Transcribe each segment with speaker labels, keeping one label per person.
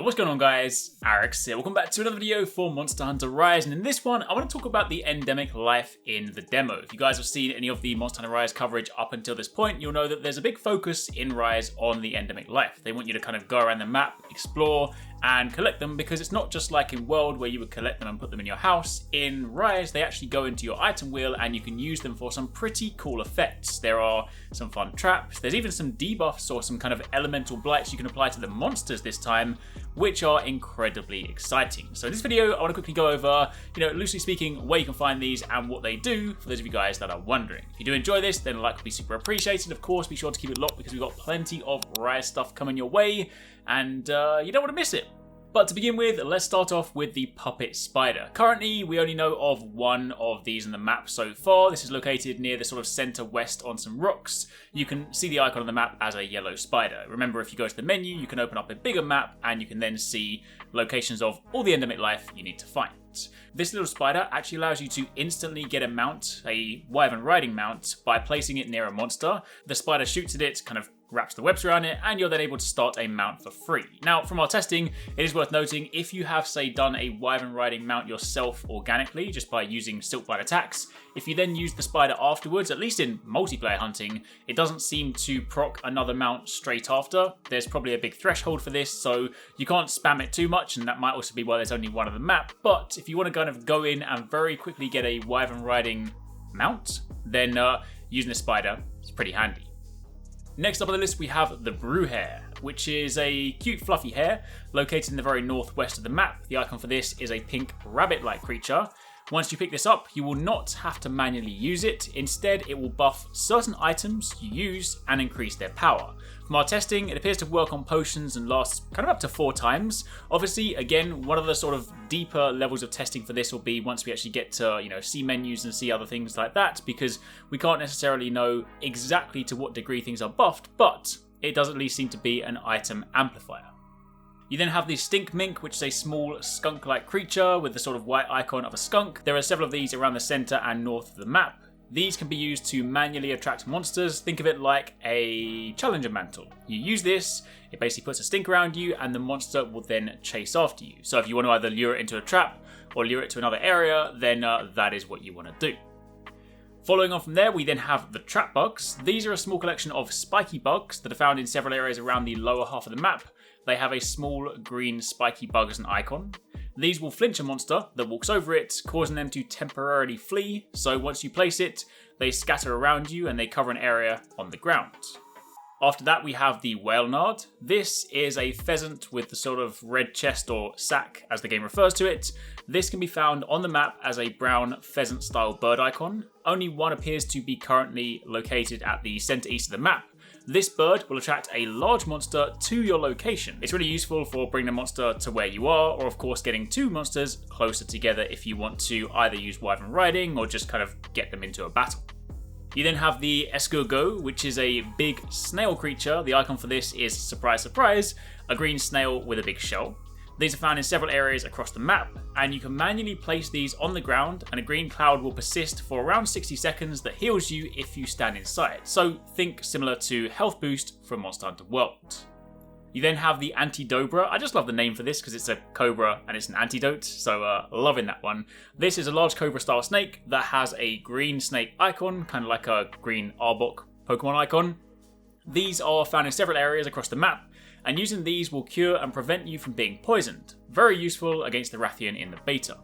Speaker 1: What's going on, guys? Arekkz here. Welcome back to another video for Monster Hunter Rise, and in this one I want to talk about the endemic life in the demo. If you guys have seen any of the Monster Hunter Rise coverage up until this point, you'll know that there's a big focus in Rise on the endemic life. They want you to kind of go around the map, explore, and collect them, because it's not just like in World where you would collect them and put them in your house. In Rise, they actually go into your item wheel and you can use them for some pretty cool effects. There are some fun traps, there's even some debuffs or some kind of elemental blights you can apply to the monsters this time, which are incredibly exciting. So in this video, I want to quickly go over, loosely speaking, where you can find these and what they do, for those of you guys that are wondering. If you do enjoy this, then a like would be super appreciated. Of course, be sure to keep it locked because we've got plenty of Rise stuff coming your way, and you don't want to miss it. But to begin with, let's start off with the puppet spider. Currently, we only know of one of these in the map so far. This is located near the sort of center west on some rocks. You can see the icon on the map as a yellow spider. Remember, if you go to the menu, you can open up a bigger map and you can then see locations of all the endemic life you need to find. This little spider actually allows you to instantly get a mount, a wyvern riding mount, by placing it near a monster. The spider shoots at it, kind of wraps the webs around it, and you're then able to start a mount for free. Now, from our testing, it is worth noting, if you have, say, done a wyvern riding mount yourself organically, just by using silkbite attacks, if you then use the spider afterwards, at least in multiplayer hunting, it doesn't seem to proc another mount straight after. There's probably a big threshold for this, so you can't spam it too much, and that might also be why there's only one on the map. But if you want to kind of go in and very quickly get a wyvern riding mount, then using the spider is pretty handy. Next up on the list, we have the BREWHARE, which is a cute fluffy hare located in the very northwest of the map. The icon for this is a pink rabbit-like creature. Once you pick this up, you will not have to manually use it. Instead, it will buff certain items you use and increase their power. From our testing, it appears to work on potions and lasts kind of up to 4 times. Obviously, again, one of the sort of deeper levels of testing for this will be once we actually get to, see menus and see other things like that, because we can't necessarily know exactly to what degree things are buffed, but it does at least seem to be an item amplifier. You then have the STINKMINK, which is a small skunk-like creature with the sort of white icon of a skunk. There are several of these around the center and north of the map. These can be used to manually attract monsters. Think of it like a challenger mantle. You use this, it basically puts a stink around you, and the monster will then chase after you. So if you want to either lure it into a trap or lure it to another area, then that is what you want to do. Following on from there, we then have the TRAPBUGS. These are a small collection of spiky bugs that are found in several areas around the lower half of the map. They have a small green spiky bug as an icon. These will flinch a monster that walks over it, causing them to temporarily flee. So once you place it, they scatter around you and they cover an area on the ground. After that, we have the whale-nard. This is a pheasant with the sort of red chest, or sack as the game refers to it. This can be found on the map as a brown pheasant-style bird icon. Only one appears to be currently located at the center east of the map. This bird will attract a large monster to your location. It's really useful for bringing a monster to where you are, or of course getting 2 monsters closer together if you want to either use wyvern riding or just kind of get them into a battle. You then have the ESCUREGOT, which is a big snail creature. The icon for this is, surprise, surprise, a green snail with a big shell. These are found in several areas across the map, and you can manually place these on the ground, and a green cloud will persist for around 60 seconds that heals you if you stand inside. So think similar to Health Boost from Monster Hunter World. You then have the ANTIDOBRA. I just love the name for this because it's a cobra and it's an antidote, so loving that one. This is a large cobra style snake that has a green snake icon, kind of like a green Arbok Pokemon icon. These are found in several areas across the map, and using these will cure and prevent you from being poisoned. Very useful against the Rathian in the beta.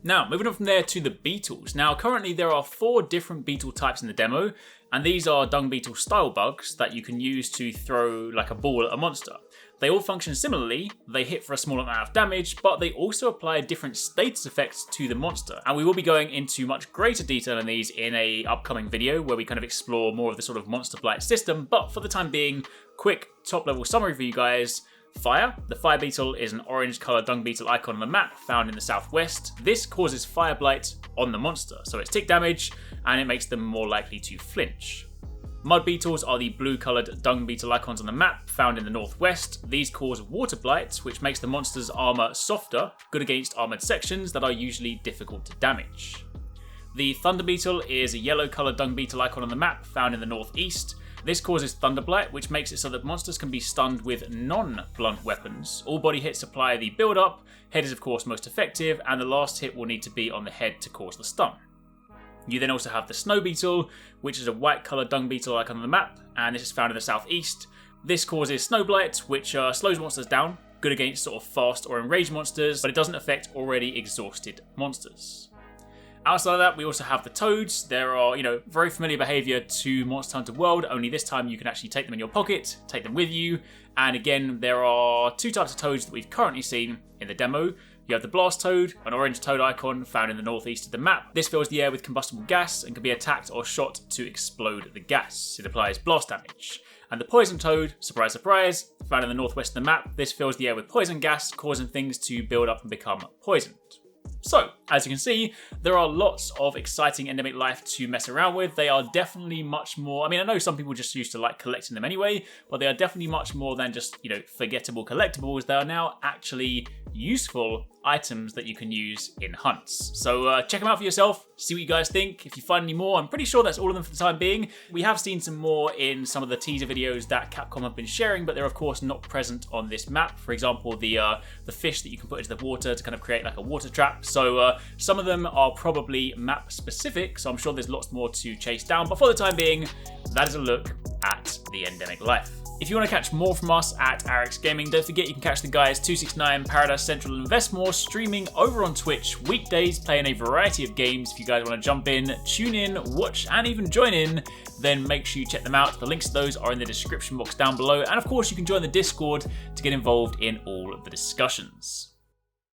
Speaker 1: Now, moving on from there to the beetles. Now, currently there are 4 different beetle types in the demo, and these are dung beetle style bugs that you can use to throw like a ball at a monster. They all function similarly, they hit for a small amount of damage, but they also apply different status effects to the monster. And we will be going into much greater detail on these in an upcoming video where we kind of explore more of the sort of monster blight system, but for the time being, quick top level summary for you guys. Fire. The fire beetle is an orange coloured dung beetle icon on the map found in the southwest. This causes fire blight on the monster, so it's tick damage and it makes them more likely to flinch. Mud beetles are the blue coloured dung beetle icons on the map found in the northwest. These cause water blight, which makes the monster's armour softer, good against armoured sections that are usually difficult to damage. The thunder beetle is a yellow coloured dung beetle icon on the map found in the northeast. This causes Thunder Blight, which makes it so that monsters can be stunned with non-blunt weapons. All body hits apply the build-up, head is of course most effective, and the last hit will need to be on the head to cause the stun. You then also have the Snow Beetle, which is a white coloured dung beetle icon on the map, and this is found in the southeast. This causes Snow Blight, which slows monsters down, good against sort of fast or enraged monsters, but it doesn't affect already exhausted monsters. Outside of that, we also have the toads. There are, very familiar behaviour to Monster Hunter World, only this time you can actually take them in your pocket, take them with you, and again, there are two types of toads that we've currently seen in the demo. You have the Blast Toad, an orange toad icon found in the northeast of the map. This fills the air with combustible gas and can be attacked or shot to explode the gas. It applies blast damage. And the Poison Toad, surprise surprise, found in the northwest of the map. This fills the air with poison gas, causing things to build up and become poisoned. So, as you can see, there are lots of exciting endemic life to mess around with. They are definitely much more, I know some people just used to like collecting them anyway, but they are definitely much more than just, forgettable collectibles. They are now actually useful items that you can use in hunts. So check them out for yourself, see what you guys think. If you find any more, I'm pretty sure that's all of them for the time being. We have seen some more in some of the teaser videos that Capcom have been sharing, but they're of course not present on this map. For example, the fish that you can put into the water to kind of create like a water trap. So some of them are probably map specific, so I'm sure there's lots more to chase down. But for the time being, that is a look at the endemic life. If you want to catch more from us at Arekkz Gaming, don't forget you can catch the guys TwoSixNine, Paradise Central and Investmore streaming over on Twitch weekdays, playing a variety of games. If you guys want to jump in, tune in, watch and even join in, then make sure you check them out. The links to those are in the description box down below, and of course you can join the Discord to get involved in all of the discussions.